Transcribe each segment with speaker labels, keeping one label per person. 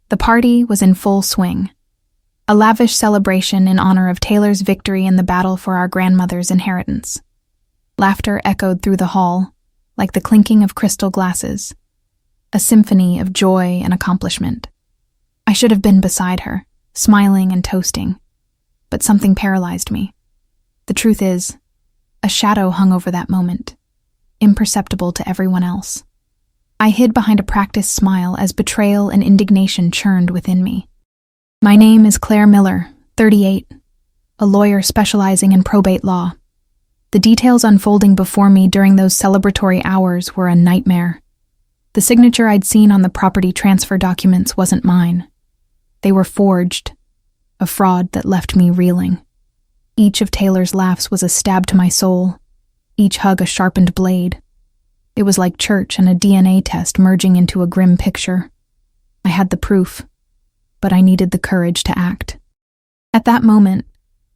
Speaker 1: The party was in full swing. A lavish celebration in honor of Taylor's victory in the battle for our grandmother's inheritance. Laughter echoed through the hall, like the clinking of crystal glasses, a symphony of joy and accomplishment. I should have been beside her, smiling and toasting, but something paralyzed me. The truth is, a shadow hung over that moment, imperceptible to everyone else. I hid behind a practiced smile as betrayal and indignation churned within me. My name is Claire Miller, 38, a lawyer specializing in probate law. The details unfolding before me during those celebratory hours were a nightmare. The signature I'd seen on the property transfer documents wasn't mine. They were forged, a fraud that left me reeling. Each of Taylor's laughs was a stab to my soul, each hug a sharpened blade. It was like church and a DNA test merging into a grim picture. I had the proof, but I needed the courage to act. At that moment,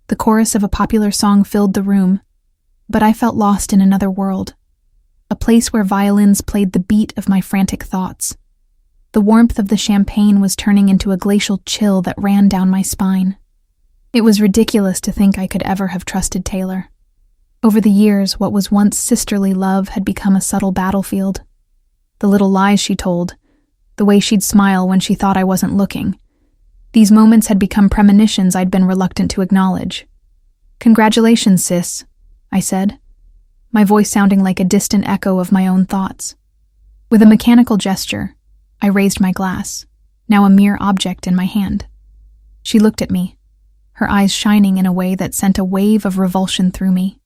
Speaker 1: the chorus of a popular song filled the room, but I felt lost in another world, a place where violins played the beat of my frantic thoughts. The warmth of the champagne was turning into a glacial chill that ran down my spine. It was ridiculous to think I could ever have trusted Taylor. Over the years, what was once sisterly love had become a subtle battlefield. The little lies she told, the way she'd smile when she thought I wasn't looking. These moments had become premonitions I'd been reluctant to acknowledge. "Congratulations, sis," I said, my voice sounding like a distant echo of my own thoughts. With a mechanical gesture, I raised my glass, now a mere object in my hand. She looked at me, her eyes shining in a way that sent a wave of revulsion through me.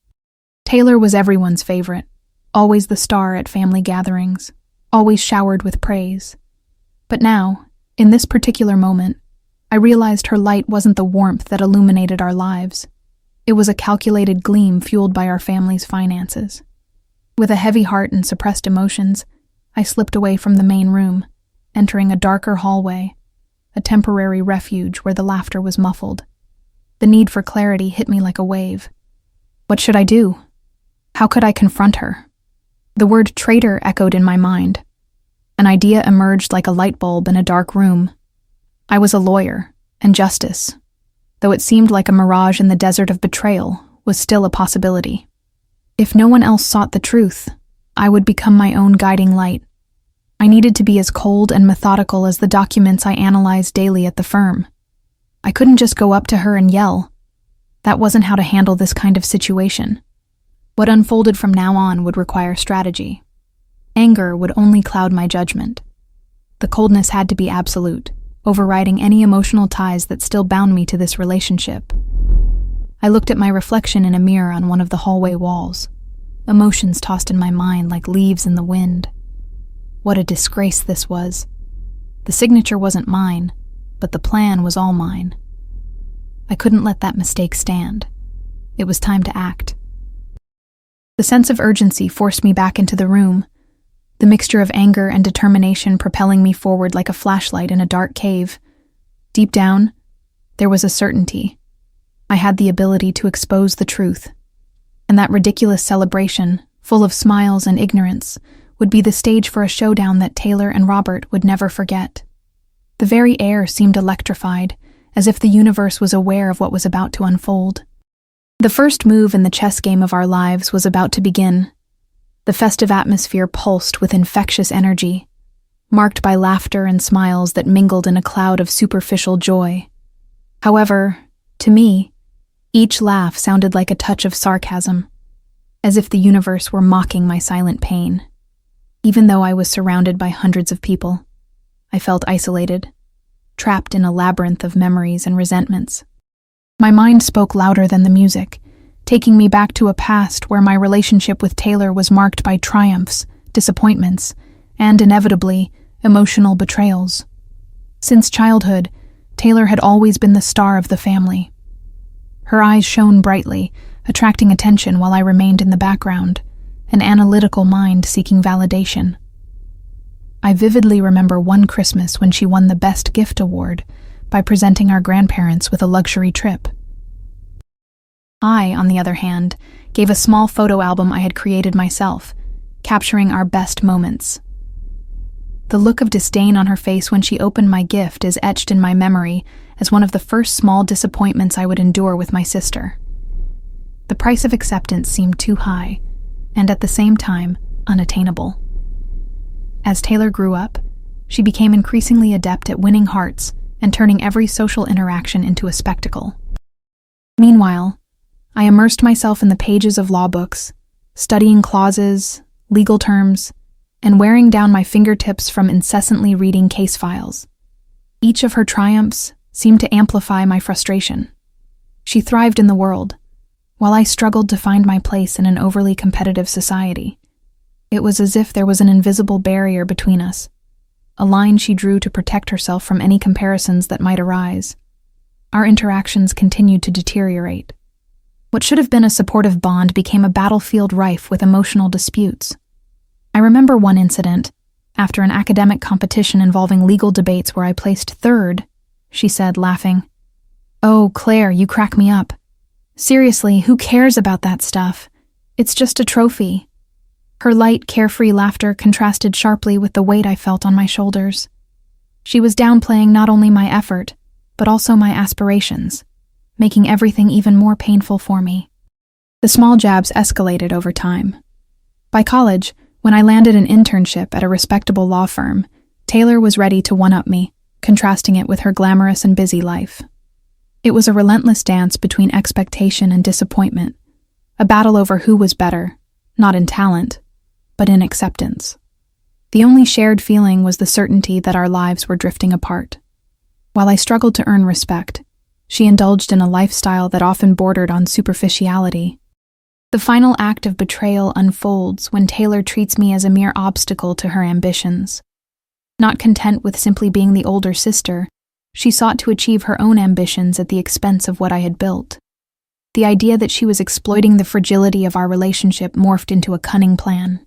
Speaker 1: Taylor was everyone's favorite, always the star at family gatherings, always showered with praise. But now, in this particular moment, I realized her light wasn't the warmth that illuminated our lives. It was a calculated gleam fueled by our family's finances. With a heavy heart and suppressed emotions, I slipped away from the main room, entering a darker hallway, a temporary refuge where the laughter was muffled. The need for clarity hit me like a wave. What should I do? How could I confront her? The word traitor echoed in my mind. An idea emerged like a light bulb in a dark room. I was a lawyer, and justice, though it seemed like a mirage in the desert of betrayal, was still a possibility. If no one else sought the truth, I would become my own guiding light. I needed to be as cold and methodical as the documents I analyzed daily at the firm. I couldn't just go up to her and yell. That wasn't how to handle this kind of situation. What unfolded from now on would require strategy. Anger would only cloud my judgment. The coldness had to be absolute, overriding any emotional ties that still bound me to this relationship. I looked at my reflection in a mirror on one of the hallway walls. Emotions tossed in my mind like leaves in the wind. What a disgrace this was. The signature wasn't mine, but the plan was all mine. I couldn't let that mistake stand. It was time to act. The sense of urgency forced me back into the room, the mixture of anger and determination propelling me forward like a flashlight in a dark cave. Deep down, there was a certainty. I had the ability to expose the truth, and that ridiculous celebration, full of smiles and ignorance, would be the stage for a showdown that Taylor and Robert would never forget. The very air seemed electrified, as if the universe was aware of what was about to unfold. The first move in the chess game of our lives was about to begin. The festive atmosphere pulsed with infectious energy, marked by laughter and smiles that mingled in a cloud of superficial joy. However, to me, each laugh sounded like a touch of sarcasm, as if the universe were mocking my silent pain. Even though I was surrounded by hundreds of people, I felt isolated, trapped in a labyrinth of memories and resentments. My mind spoke louder than the music, taking me back to a past where my relationship with Taylor was marked by triumphs, disappointments, and, inevitably, emotional betrayals. Since childhood, Taylor had always been the star of the family. Her eyes shone brightly, attracting attention while I remained in the background, an analytical mind seeking validation. I vividly remember one Christmas when she won the Best Gift Award by presenting our grandparents with a luxury trip. I, on the other hand, gave a small photo album I had created myself, capturing our best moments. The look of disdain on her face when she opened my gift is etched in my memory as one of the first small disappointments I would endure with my sister. The price of acceptance seemed too high, and at the same time, unattainable. As Taylor grew up, she became increasingly adept at winning hearts and turning every social interaction into a spectacle. Meanwhile, I immersed myself in the pages of law books, studying clauses, legal terms, and wearing down my fingertips from incessantly reading case files. Each of her triumphs seemed to amplify my frustration. She thrived in the world, while I struggled to find my place in an overly competitive society. It was as if there was an invisible barrier between us, a line she drew to protect herself from any comparisons that might arise. Our interactions continued to deteriorate. What should have been a supportive bond became a battlefield rife with emotional disputes. I remember one incident, after an academic competition involving legal debates where I placed third, she said, laughing, "Oh, Claire, you crack me up. Seriously, who cares about that stuff? It's just a trophy." Her light, carefree laughter contrasted sharply with the weight I felt on my shoulders. She was downplaying not only my effort, but also my aspirations, making everything even more painful for me. The small jabs escalated over time. By college, when I landed an internship at a respectable law firm, Taylor was ready to one-up me, contrasting it with her glamorous and busy life. It was a relentless dance between expectation and disappointment, a battle over who was better, not in talent, but in acceptance. The only shared feeling was the certainty that our lives were drifting apart. While I struggled to earn respect, she indulged in a lifestyle that often bordered on superficiality. The final act of betrayal unfolds when Taylor treats me as a mere obstacle to her ambitions. Not content with simply being the older sister, she sought to achieve her own ambitions at the expense of what I had built. The idea that she was exploiting the fragility of our relationship morphed into a cunning plan.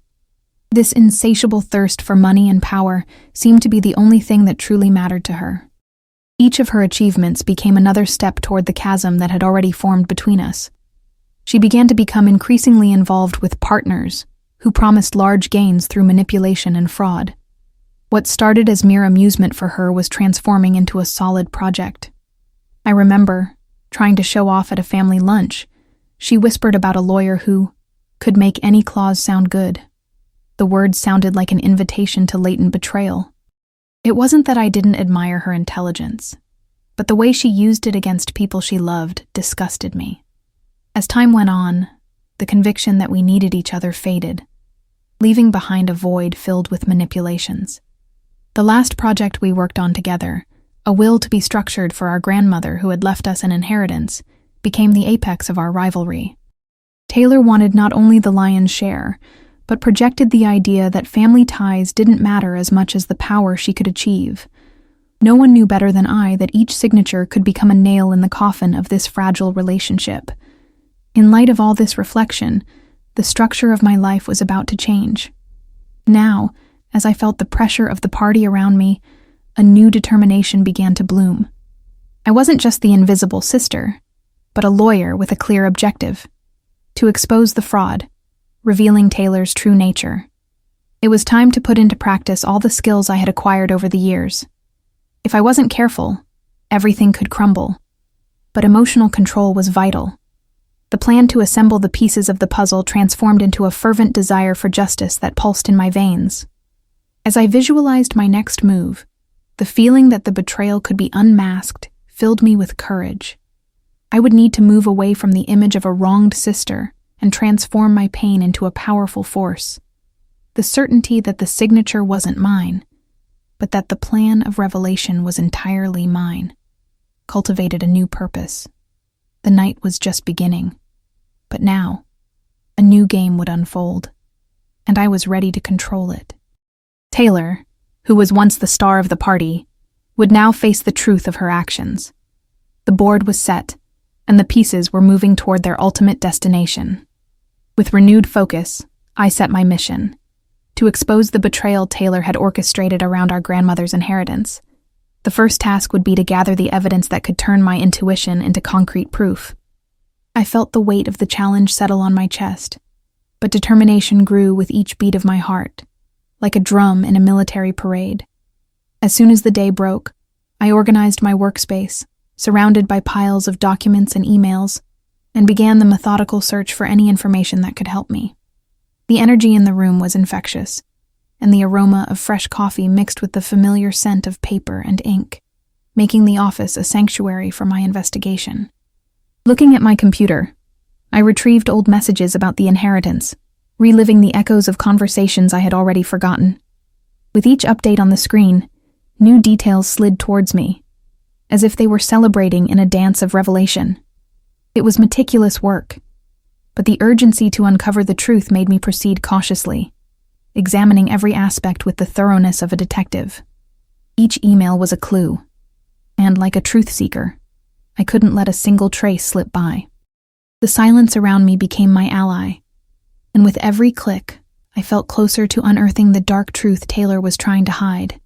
Speaker 1: This insatiable thirst for money and power seemed to be the only thing that truly mattered to her. Each of her achievements became another step toward the chasm that had already formed between us. She began to become increasingly involved with partners who promised large gains through manipulation and fraud. What started as mere amusement for her was transforming into a solid project. I remember, trying to show off at a family lunch, she whispered about a lawyer who could make any clause sound good. The words sounded like an invitation to latent betrayal. It wasn't that I didn't admire her intelligence, but the way she used it against people she loved disgusted me. As time went on, the conviction that we needed each other faded, leaving behind a void filled with manipulations. The last project we worked on together, a will to be structured for our grandmother who had left us an inheritance, became the apex of our rivalry. Taylor wanted not only the lion's share, but projected the idea that family ties didn't matter as much as the power she could achieve. No one knew better than I that each signature could become a nail in the coffin of this fragile relationship. In light of all this reflection, the structure of my life was about to change. Now, as I felt the pressure of the party around me, a new determination began to bloom. I wasn't just the invisible sister, but a lawyer with a clear objective: to expose the fraud, revealing Taylor's true nature. It was time to put into practice all the skills I had acquired over the years. If I wasn't careful, everything could crumble. But emotional control was vital. The plan to assemble the pieces of the puzzle transformed into a fervent desire for justice that pulsed in my veins. As I visualized my next move, the feeling that the betrayal could be unmasked filled me with courage. I would need to move away from the image of a wronged sister and transform my pain into a powerful force. The certainty that the signature wasn't mine, but that the plan of revelation was entirely mine, cultivated a new purpose. The night was just beginning, but now, a new game would unfold, and I was ready to control it. Taylor, who was once the star of the party, would now face the truth of her actions. The board was set, and the pieces were moving toward their ultimate destination. With renewed focus, I set my mission: to expose the betrayal Taylor had orchestrated around our grandmother's inheritance. The first task would be to gather the evidence that could turn my intuition into concrete proof. I felt the weight of the challenge settle on my chest, but determination grew with each beat of my heart. like a drum in a military parade. As soon as the day broke, I organized my workspace, surrounded by piles of documents and emails, and began the methodical search for any information that could help me. The energy in the room was infectious, and the aroma of fresh coffee mixed with the familiar scent of paper and ink, making the office a sanctuary for my investigation. Looking at my computer, I retrieved old messages about the inheritance, reliving the echoes of conversations I had already forgotten. With each update on the screen, new details slid towards me, as if they were celebrating in a dance of revelation. It was meticulous work, but the urgency to uncover the truth made me proceed cautiously, examining every aspect with the thoroughness of a detective. Each email was a clue, and like a truth seeker, I couldn't let a single trace slip by. The silence around me became my ally, and with every click, I felt closer to unearthing the dark truth Taylor was trying to hide.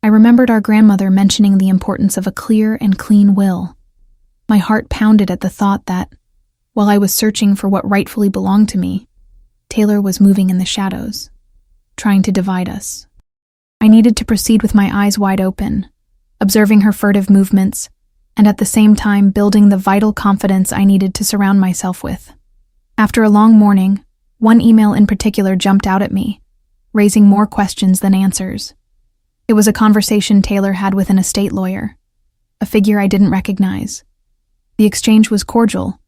Speaker 1: I remembered our grandmother mentioning the importance of a clear and clean will. My heart pounded at the thought that, while I was searching for what rightfully belonged to me, Taylor was moving in the shadows, trying to divide us. I needed to proceed with my eyes wide open, observing her furtive movements, and at the same time building the vital confidence I needed to surround myself with. After a long morning, one email in particular jumped out at me, raising more questions than answers. It was a conversation Taylor had with an estate lawyer, a figure I didn't recognize. The exchange was cordial,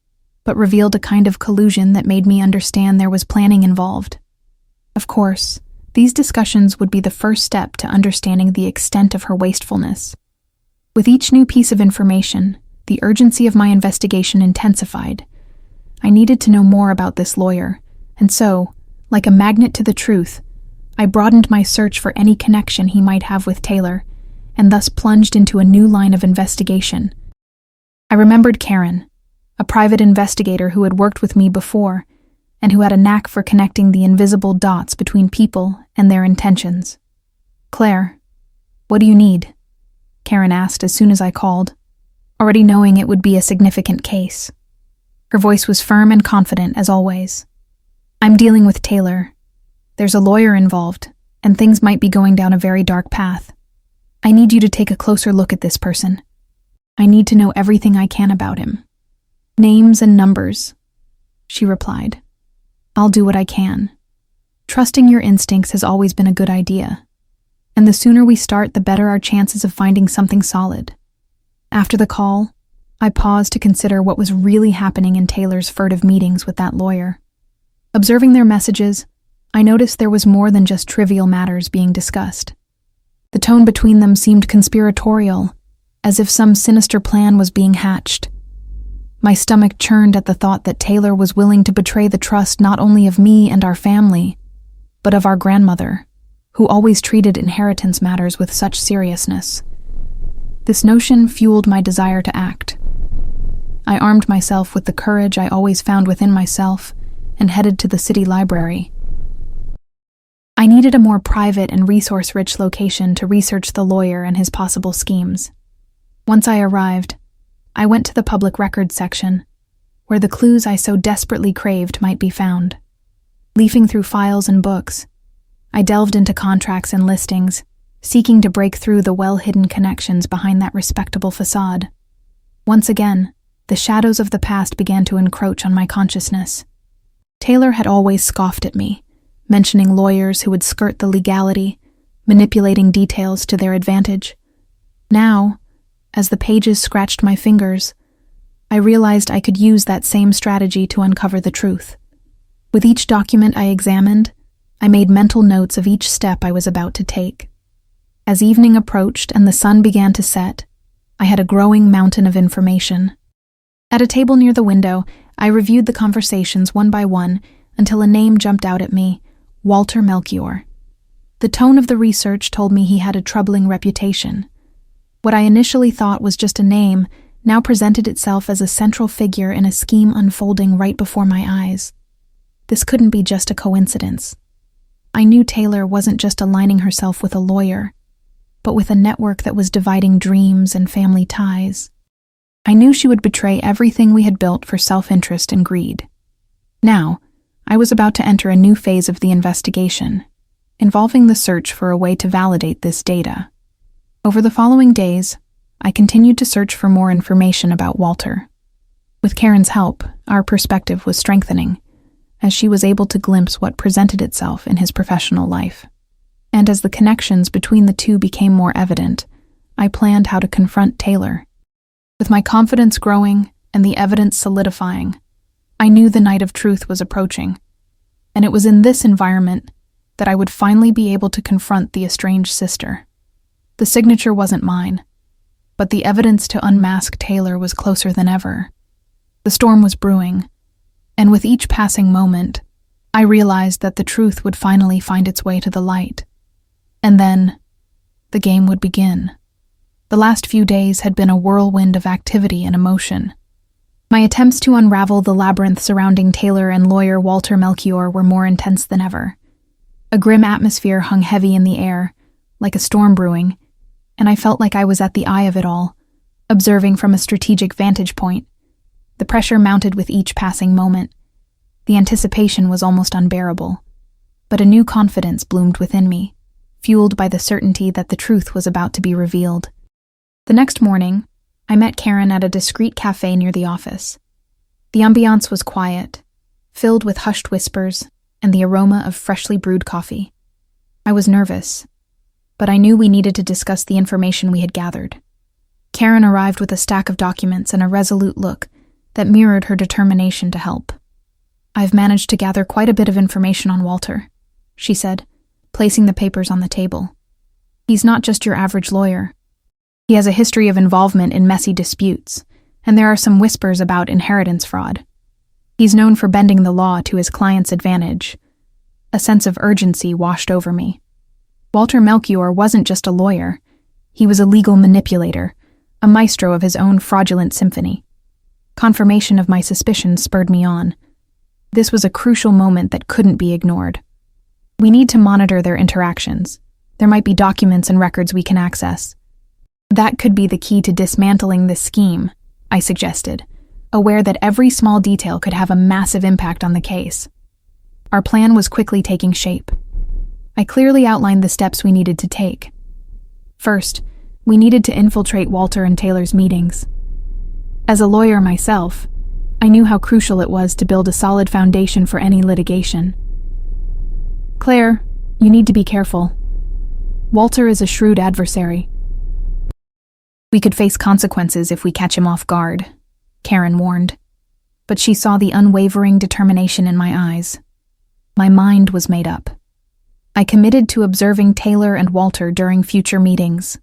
Speaker 1: but revealed a kind of collusion that made me understand there was planning involved. Of course, these discussions would be the first step to understanding the extent of her wastefulness. With each new piece of information, the urgency of my investigation intensified. I needed to know more about this lawyer, and so, like a magnet to the truth, I broadened my search for any connection he might have with Taylor, and thus plunged into a new line of investigation. I remembered Karen, a private investigator who had worked with me before, and who had a knack for connecting the invisible dots between people and their intentions. "Claire, what do you need?" Karen asked as soon as I called, already knowing it would be a significant case. Her voice was firm and confident as always. "I'm dealing with Taylor. There's a lawyer involved, and things might be going down a very dark path. I need you to take a closer look at this person. I need to know everything I can about him. Names and numbers," she replied. "I'll do what I can. Trusting your instincts has always been a good idea, and the sooner we start, the better our chances of finding something solid." After the call, I paused to consider what was really happening in Taylor's furtive meetings with that lawyer. Observing their messages, I noticed there was more than just trivial matters being discussed. The tone between them seemed conspiratorial, as if some sinister plan was being hatched. My stomach churned at the thought that Taylor was willing to betray the trust not only of me and our family, but of our grandmother, who always treated inheritance matters with such seriousness. This notion fueled my desire to act. I armed myself with the courage I always found within myself and headed to the city library. I needed a more private and resource-rich location to research the lawyer and his possible schemes. Once I arrived, I went to the public records section, where the clues I so desperately craved might be found. Leafing through files and books, I delved into contracts and listings, seeking to break through the well-hidden connections behind that respectable facade. Once again, the shadows of the past began to encroach on my consciousness. Taylor had always scoffed at me, mentioning lawyers who would skirt the legality, manipulating details to their advantage. Now, as the pages scratched my fingers, I realized I could use that same strategy to uncover the truth. With each document I examined, I made mental notes of each step I was about to take. As evening approached and the sun began to set, I had a growing mountain of information. At a table near the window, I reviewed the conversations one by one until a name jumped out at me: Walter Melchior. The tone of the research told me he had a troubling reputation. What I initially thought was just a name now presented itself as a central figure in a scheme unfolding right before my eyes. This couldn't be just a coincidence. I knew Taylor wasn't just aligning herself with a lawyer, but with a network that was dividing dreams and family ties. I knew she would betray everything we had built for self-interest and greed. Now, I was about to enter a new phase of the investigation, involving the search for a way to validate this data. Over the following days, I continued to search for more information about Walter. With Karen's help, our perspective was strengthening, as she was able to glimpse what presented itself in his professional life. And as the connections between the two became more evident, I planned how to confront Taylor. With my confidence growing and the evidence solidifying, I knew the night of truth was approaching, and it was in this environment that I would finally be able to confront the estranged sister. The signature wasn't mine, but the evidence to unmask Taylor was closer than ever. The storm was brewing, and with each passing moment, I realized that the truth would finally find its way to the light. And then, the game would begin. The last few days had been a whirlwind of activity and emotion. My attempts to unravel the labyrinth surrounding Taylor and lawyer Walter Melchior were more intense than ever. A grim atmosphere hung heavy in the air, like a storm brewing, and I felt like I was at the eye of it all, observing from a strategic vantage point. The pressure mounted with each passing moment. The anticipation was almost unbearable, but a new confidence bloomed within me, fueled by the certainty that the truth was about to be revealed. The next morning, I met Karen at a discreet cafe near the office. The ambiance was quiet, filled with hushed whispers and the aroma of freshly brewed coffee. I was nervous, but I knew we needed to discuss the information we had gathered. Karen arrived with a stack of documents and a resolute look that mirrored her determination to help. "I've managed to gather quite a bit of information on Walter," she said, placing the papers on the table. "He's not just your average lawyer. He has a history of involvement in messy disputes, and there are some whispers about inheritance fraud. He's known for bending the law to his client's advantage." A sense of urgency washed over me. Walter Melchior wasn't just a lawyer. He was a legal manipulator, a maestro of his own fraudulent symphony. Confirmation of my suspicions spurred me on. This was a crucial moment that couldn't be ignored. We need to monitor their interactions. There might be documents and records we can access. "That could be the key to dismantling this scheme," I suggested, aware that every small detail could have a massive impact on the case. Our plan was quickly taking shape. I clearly outlined the steps we needed to take. First, we needed to infiltrate Walter and Taylor's meetings. As a lawyer myself, I knew how crucial it was to build a solid foundation for any litigation. "Claire, you need to be careful. Walter is a shrewd adversary. We could face consequences if we catch him off guard," Karen warned. But she saw the unwavering determination in my eyes. My mind was made up. I committed to observing Taylor and Walter during future meetings,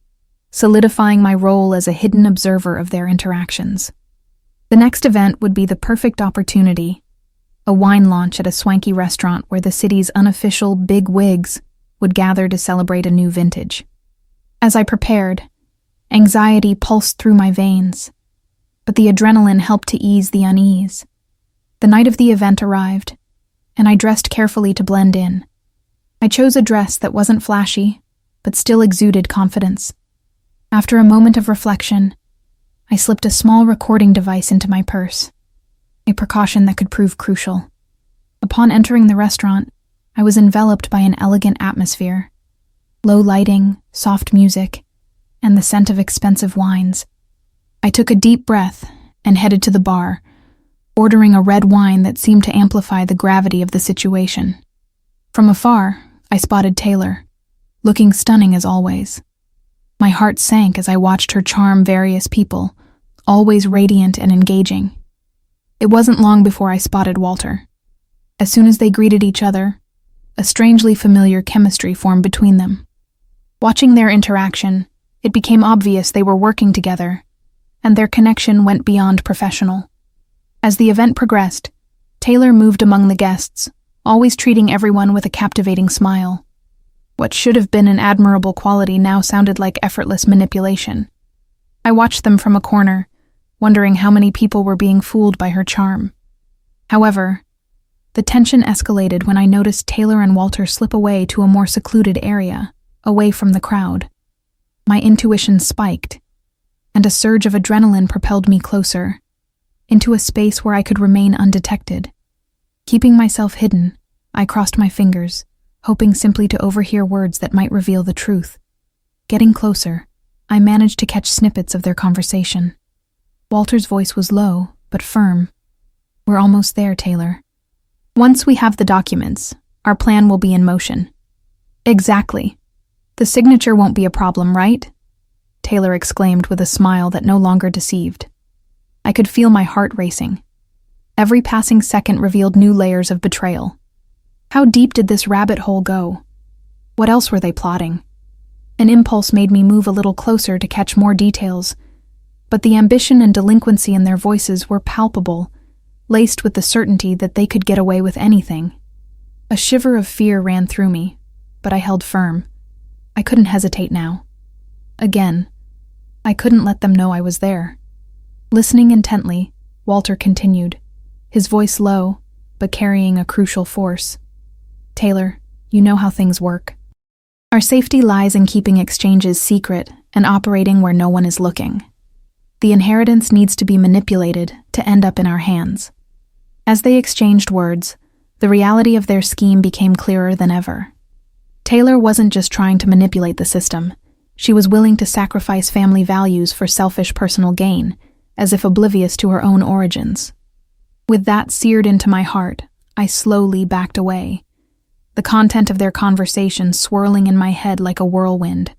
Speaker 1: solidifying my role as a hidden observer of their interactions. The next event would be the perfect opportunity, a wine launch at a swanky restaurant where the city's unofficial big wigs would gather to celebrate a new vintage. As I prepared, anxiety pulsed through my veins, but the adrenaline helped to ease the unease. The night of the event arrived, and I dressed carefully to blend in. I chose a dress that wasn't flashy, but still exuded confidence. After a moment of reflection, I slipped a small recording device into my purse, a precaution that could prove crucial. Upon entering the restaurant, I was enveloped by an elegant atmosphere. Low lighting, soft music, and the scent of expensive wines. I took a deep breath and headed to the bar, ordering a red wine that seemed to amplify the gravity of the situation. From afar, I spotted Taylor, looking stunning as always. My heart sank as I watched her charm various people, always radiant and engaging. It wasn't long before I spotted Walter. As soon as they greeted each other, a strangely familiar chemistry formed between them. Watching their interaction, it became obvious they were working together, and their connection went beyond professional. As the event progressed, Taylor moved among the guests, always treating everyone with a captivating smile. What should have been an admirable quality now sounded like effortless manipulation. I watched them from a corner, wondering how many people were being fooled by her charm. However, the tension escalated when I noticed Taylor and Walter slip away to a more secluded area, away from the crowd. My intuition spiked, and a surge of adrenaline propelled me closer, into a space where I could remain undetected. Keeping myself hidden, I crossed my fingers, hoping simply to overhear words that might reveal the truth. Getting closer, I managed to catch snippets of their conversation. Walter's voice was low, but firm. "We're almost there, Taylor. Once we have the documents, our plan will be in motion." "Exactly. The signature won't be a problem, right?" Taylor exclaimed with a smile that no longer deceived. I could feel my heart racing. Every passing second revealed new layers of betrayal. How deep did this rabbit hole go? What else were they plotting? An impulse made me move a little closer to catch more details, but the ambition and delinquency in their voices were palpable, laced with the certainty that they could get away with anything. A shiver of fear ran through me, but I held firm. I couldn't hesitate now. Again, I couldn't let them know I was there. Listening intently, Walter continued, his voice low, but carrying a crucial force. "Taylor, you know how things work. Our safety lies in keeping exchanges secret and operating where no one is looking. The inheritance needs to be manipulated to end up in our hands." As they exchanged words, the reality of their scheme became clearer than ever. Taylor wasn't just trying to manipulate the system. She was willing to sacrifice family values for selfish personal gain, as if oblivious to her own origins. With that seared into my heart, I slowly backed away, the content of their conversation swirling in my head like a whirlwind.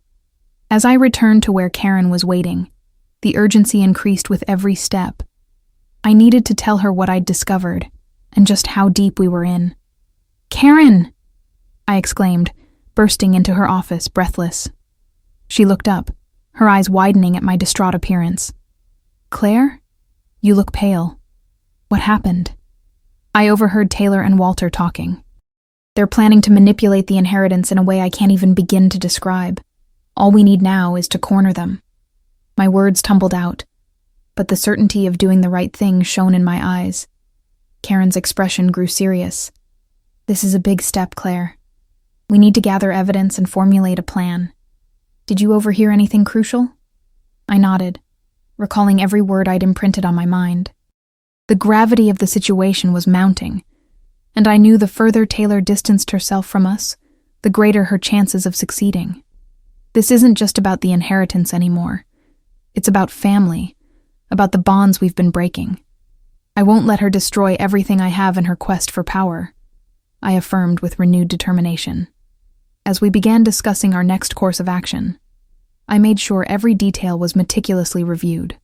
Speaker 1: As I returned to where Karen was waiting, the urgency increased with every step. I needed to tell her what I'd discovered, and just how deep we were in. "Karen!" I exclaimed, bursting into her office, breathless. She looked up, her eyes widening at my distraught appearance. "Claire? You look pale. What happened?" I overheard Taylor and Walter talking. "They're planning to manipulate the inheritance in a way I can't even begin to describe. All we need now is to corner them." My words tumbled out, but the certainty of doing the right thing shone in my eyes. Karen's expression grew serious. "This is a big step, Claire. We need to gather evidence and formulate a plan. Did you overhear anything crucial?" I nodded, recalling every word I'd imprinted on my mind. The gravity of the situation was mounting, and I knew the further Taylor distanced herself from us, the greater her chances of succeeding. This isn't just about the inheritance anymore. It's about family, about the bonds we've been breaking. I won't let her destroy everything I have in her quest for power, I affirmed with renewed determination. As we began discussing our next course of action, I made sure every detail was meticulously reviewed.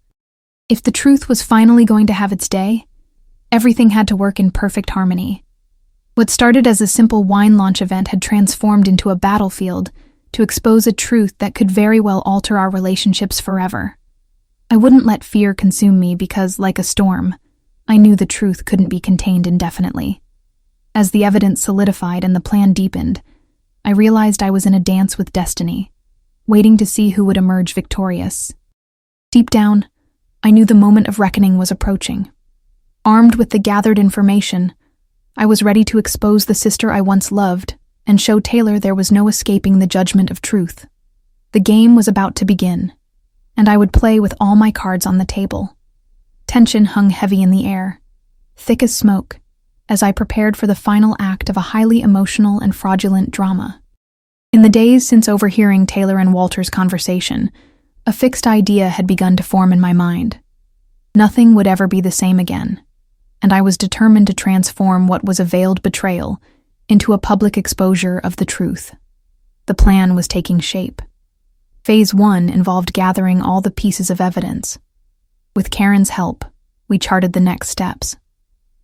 Speaker 1: If the truth was finally going to have its day, everything had to work in perfect harmony. What started as a simple wine launch event had transformed into a battlefield to expose a truth that could very well alter our relationships forever. I wouldn't let fear consume me because, like a storm, I knew the truth couldn't be contained indefinitely. As the evidence solidified and the plan deepened, I realized I was in a dance with destiny, waiting to see who would emerge victorious. Deep down, I knew the moment of reckoning was approaching. Armed with the gathered information, I was ready to expose the sister I once loved and show Taylor there was no escaping the judgment of truth. The game was about to begin, and I would play with all my cards on the table. Tension hung heavy in the air, thick as smoke, as I prepared for the final act of a highly emotional and fraudulent drama. In the days since overhearing Taylor and Walter's conversation, a fixed idea had begun to form in my mind. Nothing would ever be the same again, and I was determined to transform what was a veiled betrayal into a public exposure of the truth. The plan was taking shape. Phase 1 involved gathering all the pieces of evidence. With Karen's help, we charted the next steps.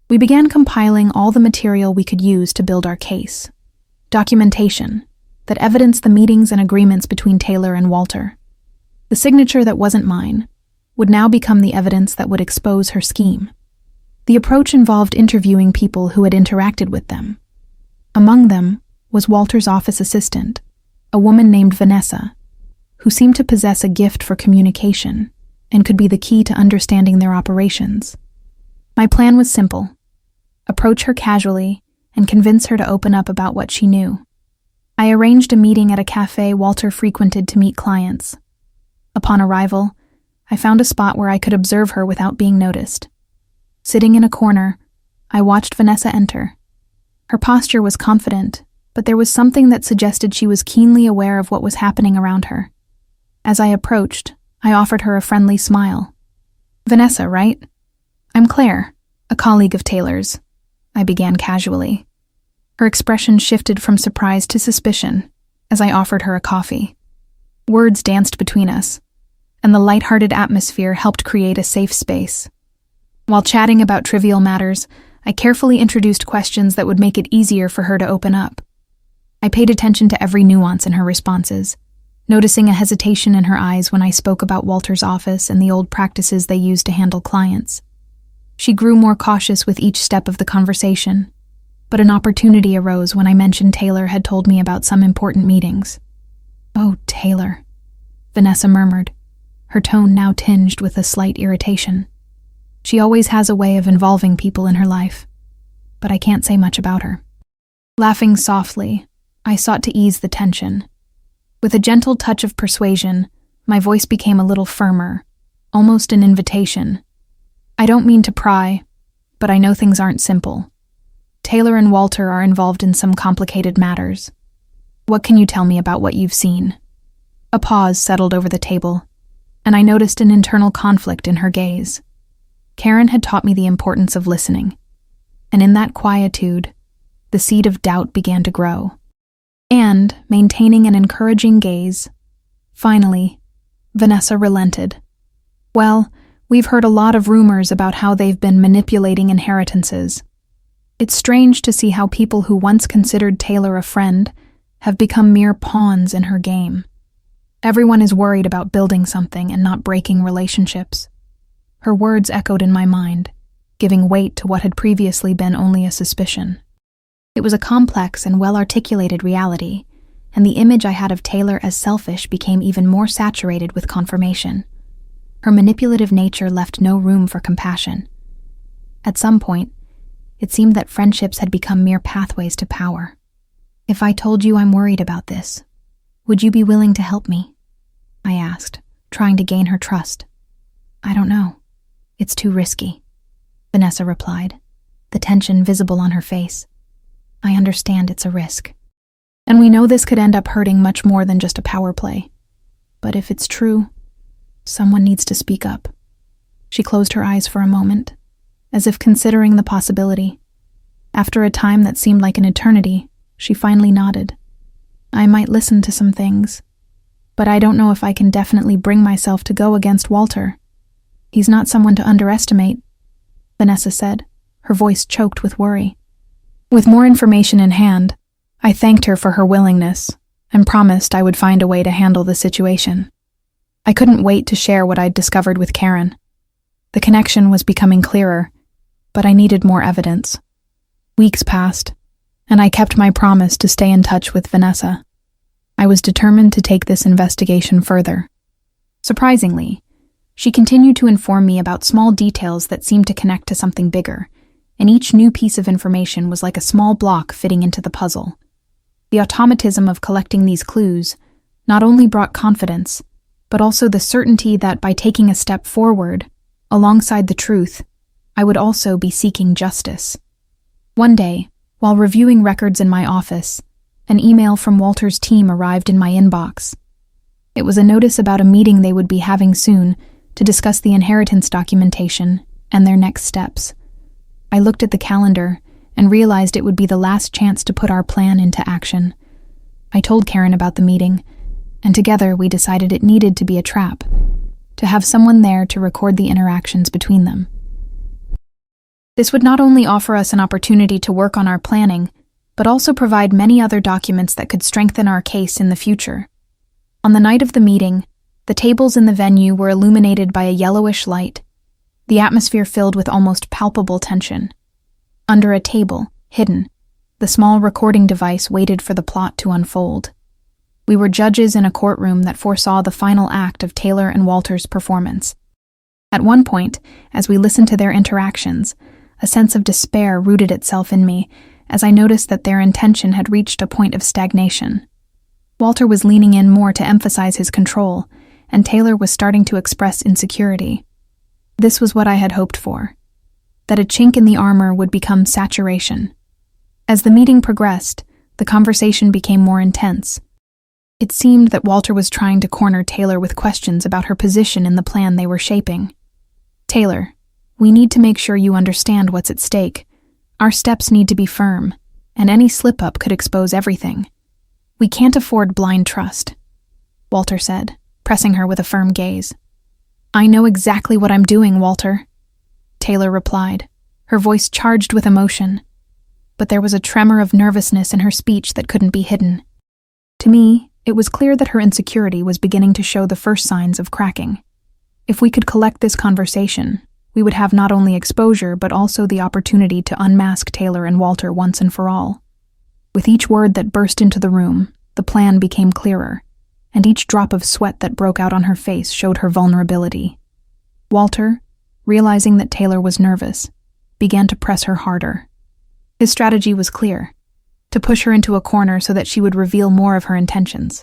Speaker 1: We began compiling all the material we could use to build our case. Documentation that evidenced the meetings and agreements between Taylor and Walter. The signature that wasn't mine would now become the evidence that would expose her scheme. The approach involved interviewing people who had interacted with them. Among them was Walter's office assistant, a woman named Vanessa, who seemed to possess a gift for communication and could be the key to understanding their operations. My plan was simple: approach her casually and convince her to open up about what she knew. I arranged a meeting at a cafe Walter frequented to meet clients. Upon arrival, I found a spot where I could observe her without being noticed. Sitting in a corner, I watched Vanessa enter. Her posture was confident, but there was something that suggested she was keenly aware of what was happening around her. As I approached, I offered her a friendly smile. "Vanessa, right? I'm Claire, a colleague of Taylor's," I began casually. Her expression shifted from surprise to suspicion as I offered her a coffee. Words danced between us, and the light-hearted atmosphere helped create a safe space. While chatting about trivial matters, I carefully introduced questions that would make it easier for her to open up. I paid attention to every nuance in her responses, noticing a hesitation in her eyes when I spoke about Walter's office and the old practices they used to handle clients. She grew more cautious with each step of the conversation, but an opportunity arose when I mentioned Taylor had told me about some important meetings. "Oh, Taylor," Vanessa murmured, her tone now tinged with a slight irritation. "She always has a way of involving people in her life, but I can't say much about her." Laughing softly, I sought to ease the tension. With a gentle touch of persuasion, my voice became a little firmer, almost an invitation. "I don't mean to pry, but I know things aren't simple. Taylor and Walter are involved in some complicated matters. What can you tell me about what you've seen?" A pause settled over the table, and I noticed an internal conflict in her gaze. Karen had taught me the importance of listening, and in that quietude, the seed of doubt began to grow. And, maintaining an encouraging gaze, finally, Vanessa relented. "Well, we've heard a lot of rumors about how they've been manipulating inheritances. It's strange to see how people who once considered Taylor a friend have become mere pawns in her game. Everyone is worried about building something and not breaking relationships." Her words echoed in my mind, giving weight to what had previously been only a suspicion. It was a complex and well-articulated reality, and the image I had of Taylor as selfish became even more saturated with confirmation. Her manipulative nature left no room for compassion. At some point, it seemed that friendships had become mere pathways to power. "If I told you I'm worried about this, would you be willing to help me?" I asked, trying to gain her trust. "I don't know. It's too risky," Vanessa replied, the tension visible on her face. "I understand it's a risk, and we know this could end up hurting much more than just a power play. But if it's true, someone needs to speak up." She closed her eyes for a moment, as if considering the possibility. After a time that seemed like an eternity, she finally nodded. "I might listen to some things, but I don't know if I can definitely bring myself to go against Walter. He's not someone to underestimate," Vanessa said, her voice choked with worry. With more information in hand, I thanked her for her willingness and promised I would find a way to handle the situation. I couldn't wait to share what I'd discovered with Karen. The connection was becoming clearer, but I needed more evidence. Weeks passed, and I kept my promise to stay in touch with Vanessa. I was determined to take this investigation further. Surprisingly, she continued to inform me about small details that seemed to connect to something bigger, and each new piece of information was like a small block fitting into the puzzle. The automatism of collecting these clues not only brought confidence, but also the certainty that by taking a step forward, alongside the truth, I would also be seeking justice. One day, while reviewing records in my office, an email from Walter's team arrived in my inbox. It was a notice about a meeting they would be having soon to discuss the inheritance documentation and their next steps. I looked at the calendar and realized it would be the last chance to put our plan into action. I told Karen about the meeting, and together we decided it needed to be a trap, to have someone there to record the interactions between them. This would not only offer us an opportunity to work on our planning, but also provide many other documents that could strengthen our case in the future. On the night of the meeting, the tables in the venue were illuminated by a yellowish light, the atmosphere filled with almost palpable tension. Under a table, hidden, the small recording device waited for the plot to unfold. We were judges in a courtroom that foresaw the final act of Taylor and Walter's performance. At one point, as we listened to their interactions, a sense of despair rooted itself in me as I noticed that their intention had reached a point of stagnation. Walter was leaning in more to emphasize his control, and Taylor was starting to express insecurity. This was what I had hoped for, that a chink in the armor would become saturation. As the meeting progressed, the conversation became more intense. It seemed that Walter was trying to corner Taylor with questions about her position in the plan they were shaping. "Taylor, we need to make sure you understand what's at stake. Our steps need to be firm, and any slip-up could expose everything. We can't afford blind trust," Walter said, pressing her with a firm gaze. "I know exactly what I'm doing, Walter," Taylor replied, her voice charged with emotion. But there was a tremor of nervousness in her speech that couldn't be hidden. To me, it was clear that her insecurity was beginning to show the first signs of cracking. If we could collect this conversation, we would have not only exposure but also the opportunity to unmask Taylor and Walter once and for all. With each word that burst into the room, the plan became clearer, and each drop of sweat that broke out on her face showed her vulnerability. Walter, realizing that Taylor was nervous, began to press her harder. His strategy was clear: to push her into a corner so that she would reveal more of her intentions.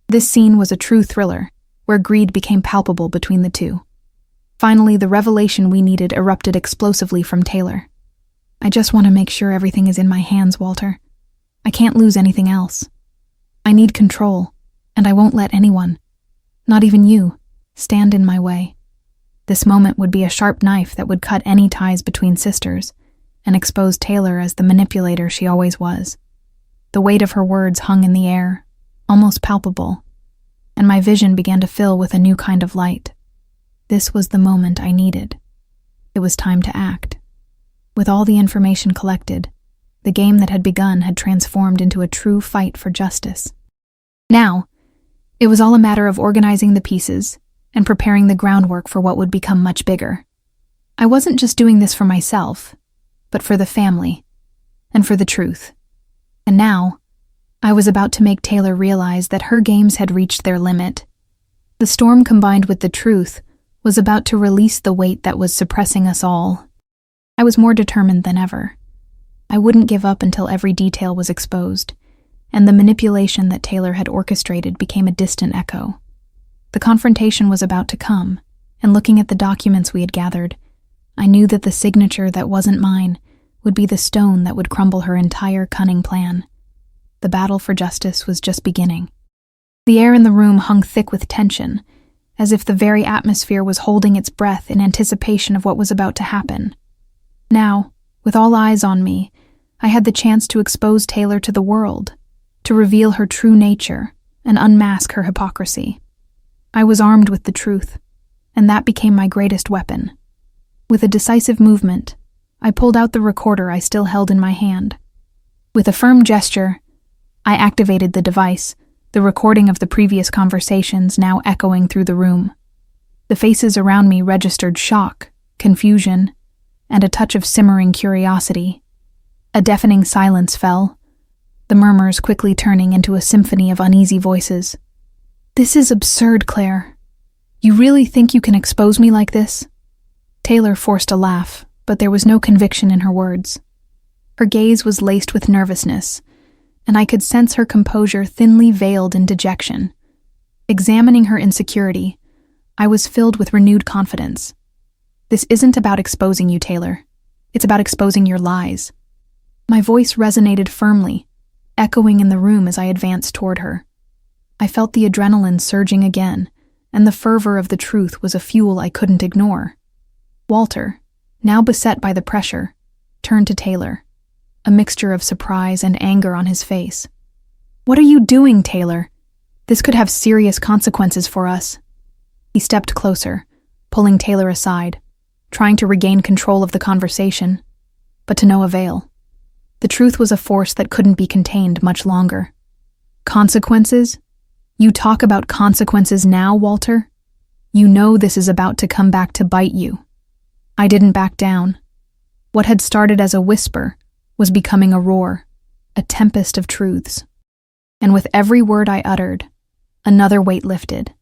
Speaker 1: This scene was a true thriller, where greed became palpable between the two. Finally, the revelation we needed erupted explosively from Taylor. "I just want to make sure everything is in my hands, Walter. I can't lose anything else. I need control, and I won't let anyone, not even you, stand in my way." This moment would be a sharp knife that would cut any ties between sisters and expose Taylor as the manipulator she always was. The weight of her words hung in the air, almost palpable, and my vision began to fill with a new kind of light. This was the moment I needed. It was time to act. With all the information collected, the game that had begun had transformed into a true fight for justice. Now, it was all a matter of organizing the pieces and preparing the groundwork for what would become much bigger. I wasn't just doing this for myself, but for the family, and for the truth. And now, I was about to make Taylor realize that her games had reached their limit. The storm combined with the truth was about to release the weight that was suppressing us all. I was more determined than ever. I wouldn't give up until every detail was exposed, and the manipulation that Taylor had orchestrated became a distant echo. The confrontation was about to come, and looking at the documents we had gathered, I knew that the signature that wasn't mine would be the stone that would crumble her entire cunning plan. The battle for justice was just beginning. The air in the room hung thick with tension, as if the very atmosphere was holding its breath in anticipation of what was about to happen. Now, with all eyes on me, I had the chance to expose Taylor to the world, to reveal her true nature and unmask her hypocrisy. I was armed with the truth, and that became my greatest weapon. With a decisive movement, I pulled out the recorder I still held in my hand. With a firm gesture, I activated the device, the recording of the previous conversations now echoing through the room. The faces around me registered shock, confusion, and a touch of simmering curiosity. A deafening silence fell, the murmurs quickly turning into a symphony of uneasy voices. "This is absurd, Claire. You really think you can expose me like this?" Taylor forced a laugh, but there was no conviction in her words. Her gaze was laced with nervousness, and I could sense her composure thinly veiled in dejection. Examining her insecurity, I was filled with renewed confidence. "This isn't about exposing you, Taylor. It's about exposing your lies." My voice resonated firmly, echoing in the room as I advanced toward her. I felt the adrenaline surging again, and the fervor of the truth was a fuel I couldn't ignore. Walter, now beset by the pressure, turned to Taylor, a mixture of surprise and anger on his face. "What are you doing, Taylor? This could have serious consequences for us." He stepped closer, pulling Taylor aside, trying to regain control of the conversation, but to no avail. The truth was a force that couldn't be contained much longer. "Consequences? You talk about consequences now, Walter? You know this is about to come back to bite you." I didn't back down. What had started as a whisper was becoming a roar, a tempest of truths. And with every word I uttered, another weight lifted,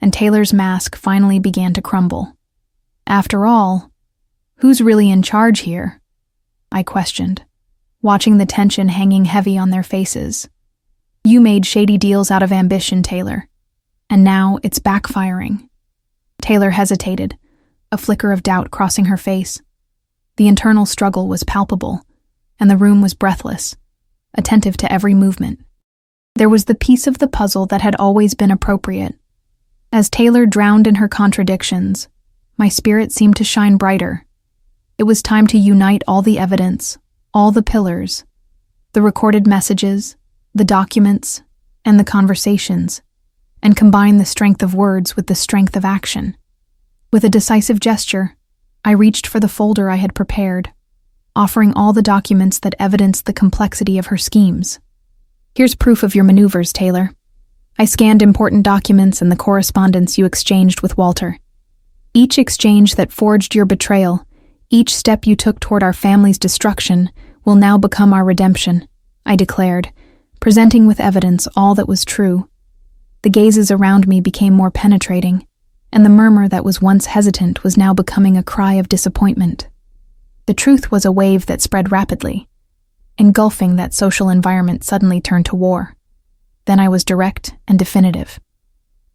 Speaker 1: and Taylor's mask finally began to crumble. "After all, who's really in charge here?" I questioned, watching the tension hanging heavy on their faces. "You made shady deals out of ambition, Taylor, and now it's backfiring." Taylor hesitated, a flicker of doubt crossing her face. The internal struggle was palpable, and the room was breathless, attentive to every movement. There was the piece of the puzzle that had always been appropriate. As Taylor drowned in her contradictions, my spirit seemed to shine brighter. It was time to unite all the evidence, all the pillars, the recorded messages, the documents, and the conversations, and combine the strength of words with the strength of action. With a decisive gesture, I reached for the folder I had prepared, offering all the documents that evidenced the complexity of her schemes. Here's proof of your maneuvers, Taylor. I scanned important documents and the correspondence you exchanged with Walter. Each exchange that forged your betrayal, each step you took toward our family's destruction, will now become our redemption, I declared, presenting with evidence all that was true. The gazes around me became more penetrating, and the murmur that was once hesitant was now becoming a cry of disappointment. The truth was a wave that spread rapidly, engulfing that social environment suddenly turned to war. Then I was direct and definitive.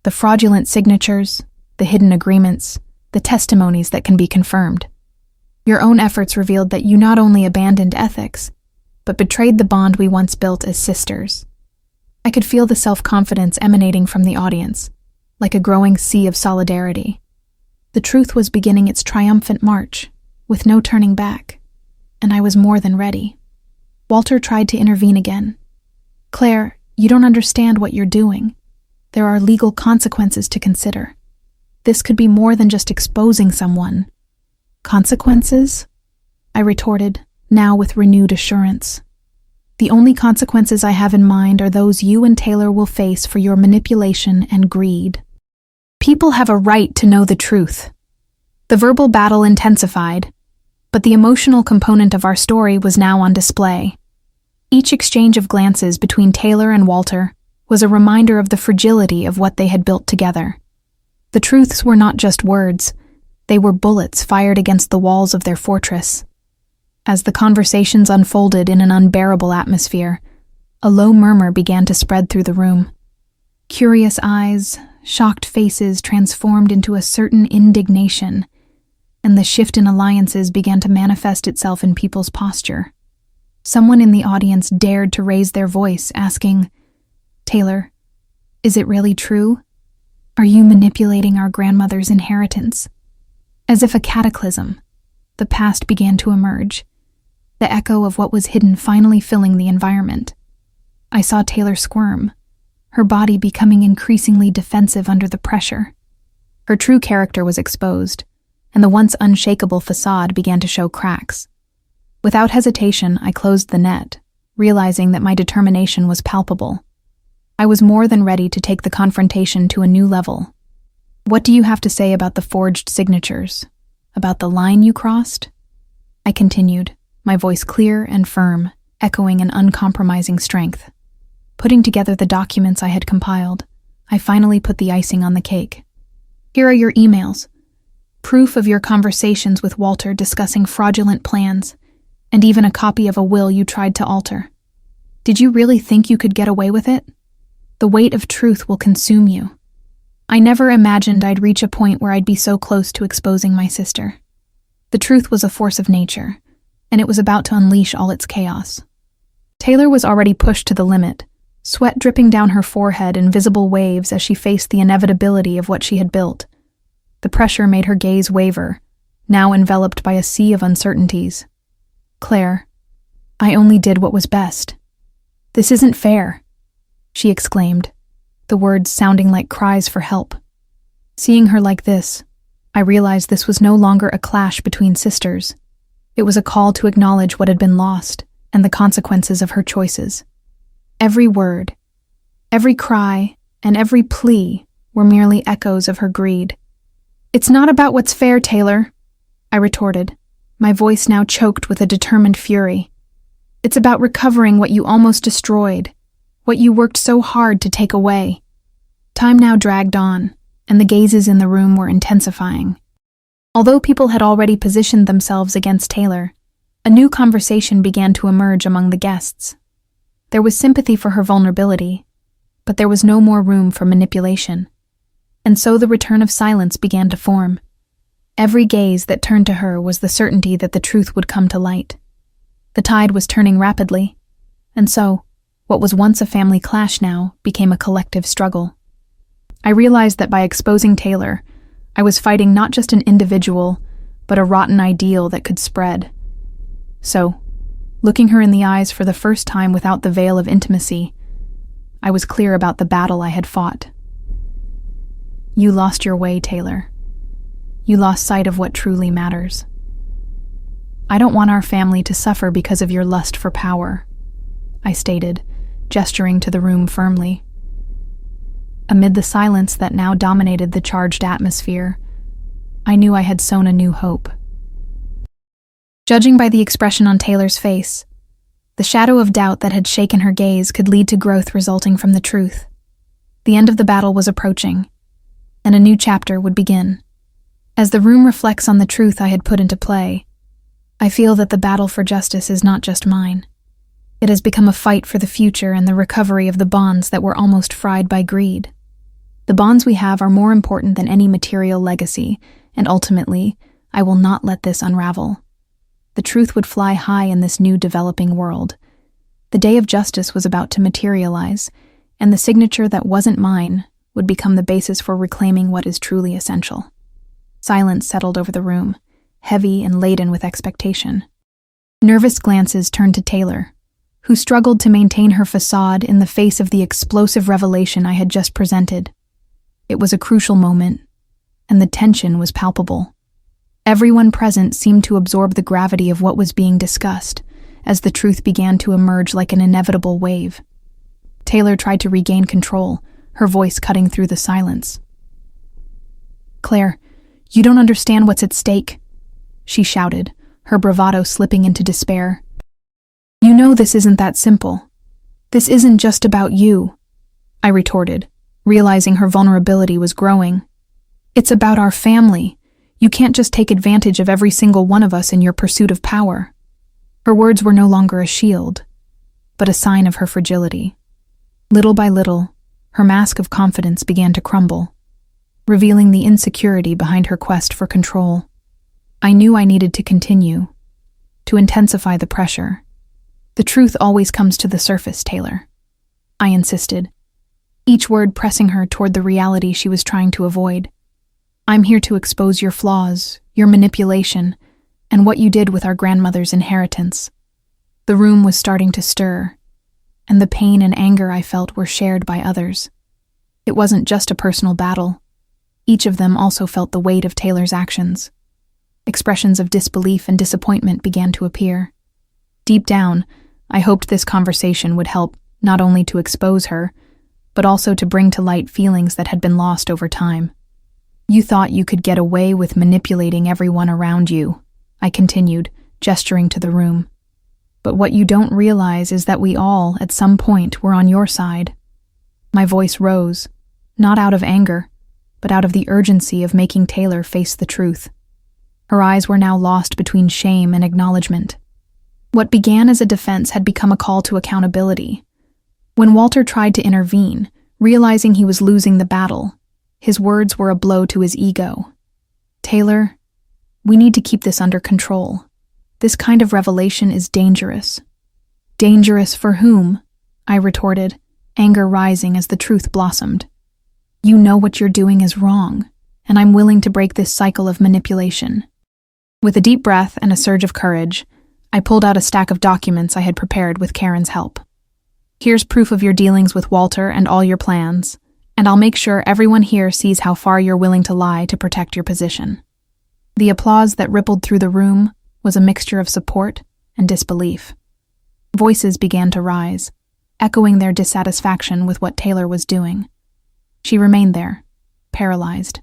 Speaker 1: The fraudulent signatures, the hidden agreements, the testimonies that can be confirmed. Your own efforts revealed that you not only abandoned ethics, but betrayed the bond we once built as sisters. I could feel the self-confidence emanating from the audience, like a growing sea of solidarity. The truth was beginning its triumphant march, with no turning back, and I was more than ready. Walter tried to intervene again. Claire, you don't understand what you're doing. There are legal consequences to consider. This could be more than just exposing someone. Consequences? I retorted, now with renewed assurance. The only consequences I have in mind are those you and Taylor will face for your manipulation and greed. People have a right to know the truth. The verbal battle intensified, but the emotional component of our story was now on display. Each exchange of glances between Taylor and Walter was a reminder of the fragility of what they had built together. The truths were not just words, they were bullets fired against the walls of their fortress. As the conversations unfolded in an unbearable atmosphere, a low murmur began to spread through the room. Curious eyes, shocked faces transformed into a certain indignation, and the shift in alliances began to manifest itself in people's posture. Someone in the audience dared to raise their voice, asking, "Taylor, is it really true? Are you manipulating our grandmother's inheritance?" As if a cataclysm, the past began to emerge, the echo of what was hidden finally filling the environment. I saw Taylor squirm, her body becoming increasingly defensive under the pressure. Her true character was exposed, and the once unshakable facade began to show cracks. Without hesitation, I closed the net, realizing that my determination was palpable. I was more than ready to take the confrontation to a new level. "What do you have to say about the forged signatures? About the line you crossed?" I continued, my voice clear and firm, echoing an uncompromising strength. Putting together the documents I had compiled, I finally put the icing on the cake. "Here are your emails. Proof of your conversations with Walter discussing fraudulent plans, and even a copy of a will you tried to alter. Did you really think you could get away with it? The weight of truth will consume you. I never imagined I'd reach a point where I'd be so close to exposing my sister. The truth was a force of nature, and it was about to unleash all its chaos." Taylor was already pushed to the limit, sweat dripping down her forehead in visible waves as she faced the inevitability of what she had built. The pressure made her gaze waver, now enveloped by a sea of uncertainties. "Claire, I only did what was best. This isn't fair," she exclaimed, the words sounding like cries for help. Seeing her like this, I realized this was no longer a clash between sisters. It was a call to acknowledge what had been lost and the consequences of her choices. Every word, every cry, and every plea were merely echoes of her greed. "It's not about what's fair, Taylor," I retorted, my voice now choked with a determined fury. "It's about recovering what you almost destroyed, what you worked so hard to take away." Time now dragged on, and the gazes in the room were intensifying. Although people had already positioned themselves against Taylor, a new conversation began to emerge among the guests. There was sympathy for her vulnerability, but there was no more room for manipulation. And so the return of silence began to form. Every gaze that turned to her was the certainty that the truth would come to light. The tide was turning rapidly. And so, what was once a family clash now became a collective struggle. I realized that by exposing Taylor, I was fighting not just an individual, but a rotten ideal that could spread. So, looking her in the eyes for the first time without the veil of intimacy, I was clear about the battle I had fought. You lost your way, Taylor. You lost sight of what truly matters. I don't want our family to suffer because of your lust for power, I stated, gesturing to the room firmly. Amid the silence that now dominated the charged atmosphere, I knew I had sown a new hope. Judging by the expression on Taylor's face, the shadow of doubt that had shaken her gaze could lead to growth resulting from the truth. The end of the battle was approaching, and a new chapter would begin. As the room reflects on the truth I had put into play, I feel that the battle for justice is not just mine. It has become a fight for the future and the recovery of the bonds that were almost fried by greed. The bonds we have are more important than any material legacy, and ultimately, I will not let this unravel. The truth would fly high in this new developing world. The day of justice was about to materialize, and the signature that wasn't mine would become the basis for reclaiming what is truly essential. Silence settled over the room, heavy and laden with expectation. Nervous glances turned to Taylor, who struggled to maintain her facade in the face of the explosive revelation I had just presented. It was a crucial moment, and the tension was palpable. Everyone present seemed to absorb the gravity of what was being discussed, as the truth began to emerge like an inevitable wave. Taylor tried to regain control, her voice cutting through the silence. "Claire, you don't understand what's at stake," she shouted, her bravado slipping into despair. "You know this isn't that simple. This isn't just about you," I retorted, realizing her vulnerability was growing. "It's about our family. You can't just take advantage of every single one of us in your pursuit of power." Her words were no longer a shield, but a sign of her fragility. Little by little, her mask of confidence began to crumble, revealing the insecurity behind her quest for control. I knew I needed to continue, to intensify the pressure. "The truth always comes to the surface, Taylor," I insisted, each word pressing her toward the reality she was trying to avoid. "I'm here to expose your flaws, your manipulation, and what you did with our grandmother's inheritance." The room was starting to stir, and the pain and anger I felt were shared by others. It wasn't just a personal battle. Each of them also felt the weight of Taylor's actions. Expressions of disbelief and disappointment began to appear. Deep down, I hoped this conversation would help not only to expose her, but also to bring to light feelings that had been lost over time. "You thought you could get away with manipulating everyone around you," I continued, gesturing to the room. "But what you don't realize is that we all, at some point, were on your side." My voice rose, not out of anger, but out of the urgency of making Taylor face the truth. Her eyes were now lost between shame and acknowledgement. What began as a defense had become a call to accountability. When Walter tried to intervene, realizing he was losing the battle, his words were a blow to his ego. "Taylor, we need to keep this under control. This kind of revelation is dangerous." "Dangerous for whom?" I retorted, anger rising as the truth blossomed. "You know what you're doing is wrong, and I'm willing to break this cycle of manipulation." With a deep breath and a surge of courage, I pulled out a stack of documents I had prepared with Karen's help. "Here's proof of your dealings with Walter and all your plans, and I'll make sure everyone here sees how far you're willing to lie to protect your position." The applause that rippled through the room was a mixture of support and disbelief. Voices began to rise, echoing their dissatisfaction with what Taylor was doing. She remained there, paralyzed,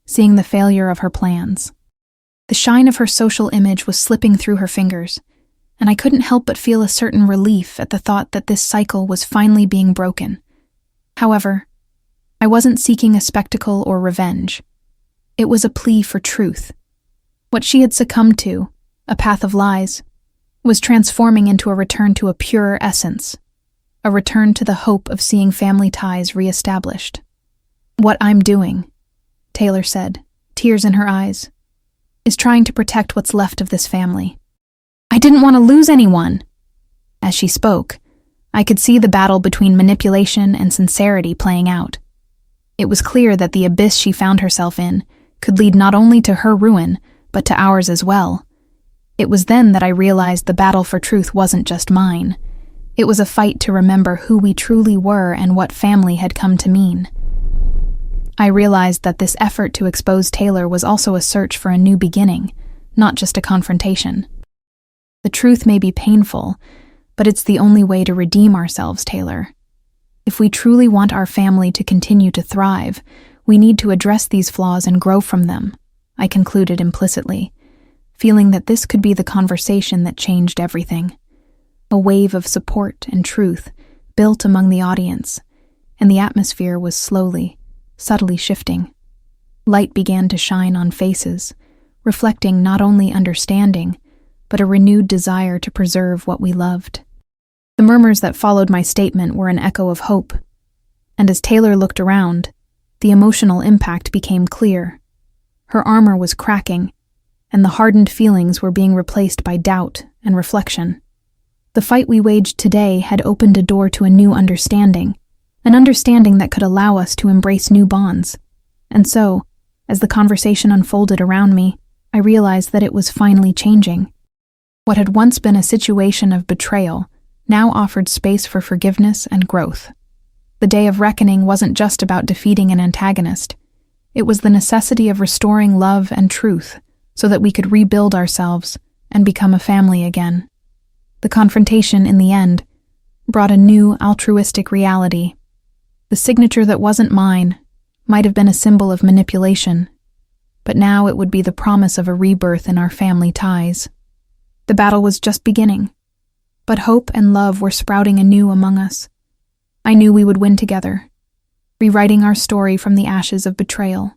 Speaker 1: seeing the failure of her plans. The shine of her social image was slipping through her fingers, and I couldn't help but feel a certain relief at the thought that this cycle was finally being broken. However, I wasn't seeking a spectacle or revenge. It was a plea for truth. What she had succumbed to, a path of lies, was transforming into a return to a purer essence, a return to the hope of seeing family ties reestablished. "What I'm doing," Taylor said, tears in her eyes, "is trying to protect what's left of this family. I didn't want to lose anyone." As she spoke, I could see the battle between manipulation and sincerity playing out. It was clear that the abyss she found herself in could lead not only to her ruin, but to ours as well. It was then that I realized the battle for truth wasn't just mine. It was a fight to remember who we truly were and what family had come to mean. I realized that this effort to expose Taylor was also a search for a new beginning, not just a confrontation. The truth may be painful, but it's the only way to redeem ourselves, Taylor. If we truly want our family to continue to thrive, we need to address these flaws and grow from them, I concluded implicitly, feeling that this could be the conversation that changed everything. A wave of support and truth built among the audience, and the atmosphere was slowly, subtly shifting. Light began to shine on faces, reflecting not only understanding, but a renewed desire to preserve what we loved. The murmurs that followed my statement were an echo of hope, and as Taylor looked around, the emotional impact became clear. Her armor was cracking, and the hardened feelings were being replaced by doubt and reflection. The fight we waged today had opened a door to a new understanding, an understanding that could allow us to embrace new bonds. And so, as the conversation unfolded around me, I realized that it was finally changing. What had once been a situation of betrayal now offered space for forgiveness and growth. The day of reckoning wasn't just about defeating an antagonist. It was the necessity of restoring love and truth so that we could rebuild ourselves and become a family again. The confrontation, in the end, brought a new altruistic reality. The signature that wasn't mine might have been a symbol of manipulation, but now it would be the promise of a rebirth in our family ties. The battle was just beginning, but hope and love were sprouting anew among us. I knew we would win together, rewriting our story from the ashes of betrayal.